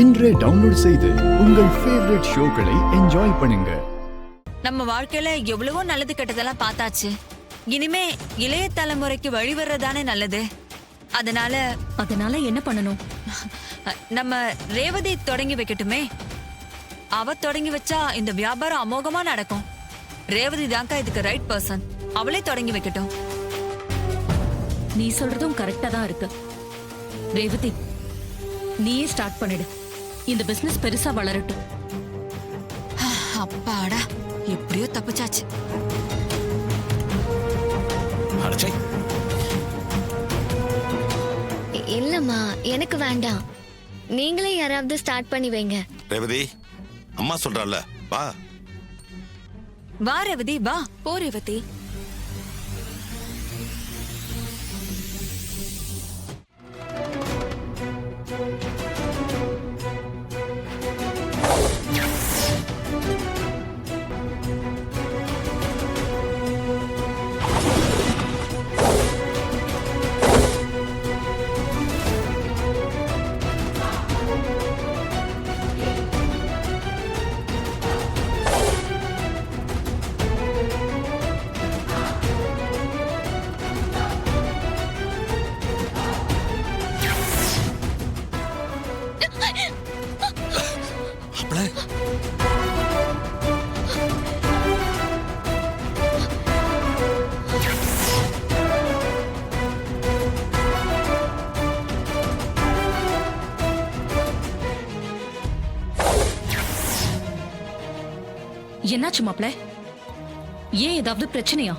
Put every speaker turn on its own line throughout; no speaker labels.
இன்றே டவுன்லோட் செய்து உங்கள் ஃபேவரட் ஷோக்களை என்ஜாய் பண்ணுங்க.
நம்ம வாழ்க்கையில எவ்வளவோ நல்லது கெட்டதெல்லாம் பார்த்தாச்சு. இனிமே இளைய தலைமுறைக்கு வழிவர்றதானே நல்லது. அதனால
என்ன பண்ணணும்?
நம்ம ரேவதி தொடங்கி வைக்கட்டுமே. அவ தொடங்கி வச்சா இந்த வியாபாரம் அமோகமா நடக்கும். ரேவதி தான்க்கா இதுக்கு ரைட் பர்சன். அவளே தொடங்கி வைக்கட்டும்.
நீ சொல்றதும் கரெக்டா தான் இருக்கு. ரேவதி, நீயே ஸ்டார்ட் பண்ணிடு. இந்த பிசினஸ் பெருசா வளரட்டும்.
அப்பாடா, எப்படியோ தப்பிச்சாச்சு.
இல்லம்மா, எனக்கு வேண்டாம். நீங்களே யாராவது ஸ்டார்ட் பண்ணி வைங்க.
ரேவதி, அம்மா சொல்றால, வா
வா ரேவதி, வா.
போ ரேவதி. என்னாச்சு மாப்ள? ஏன் ஏதாவது பிரச்சனையா?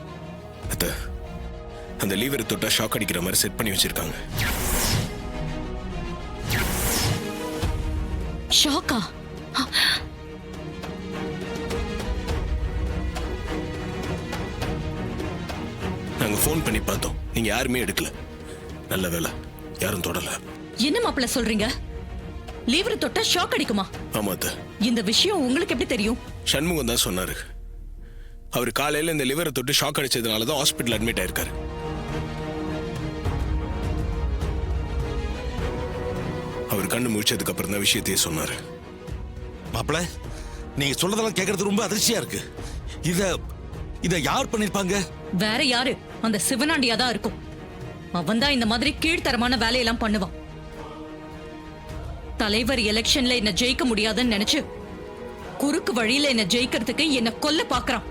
அந்த லீவர் தொட்டா ஷாக் அடிக்கிற மாதிரி செட் பண்ணி வச்சிருக்காங்க.
ஷாக்கா?
நாங்க போன் பண்ணி பார்த்தோம், நீங்க யாருமே எடுக்கல. நல்ல வேலை, யாரும் தொடல.
என்ன மாப்ள சொல்றீங்க? லீவர் தொட்டா ஷாக் அடிக்குமா?
ஆமா.
இந்த விஷயம் உங்களுக்கு எப்படி தெரியும்?
சண்முகம் தான் சொன்னாரு. அவர் காலையில இந்த லிவரை தொட்டு ஷாக் அடிச்சதுனாலதான் ஹாஸ்பிட்டல் அட்மிட் ஆயிருக்காரு. அவர் கண்ணு முழிச்சதுக்கு அப்புறம் தான் விஷயத்தையே சொன்னாரு.
மாப்பிள, நீங்க சொல்றதெல்லாம் கேட்கறது ரொம்ப அதிர்ச்சியா இருக்கு. இத யார் பண்ணிருப்பாங்க?
வேற யாரு? அந்த சிவனாண்டியா தான் இருக்கும். அவன் தான் இந்த மாதிரி கீழ்த்தரமான வேலையெல்லாம் பண்ணுவான். தலைவர் எலெக்ஷன்ல என்ன ஜெயிக்க முடியாதுன்னு நினைச்சு குறுக்கு வழியில என்ன ஜெயிக்கிறதுக்கு என்ன கொல்ல பாக்குறான்.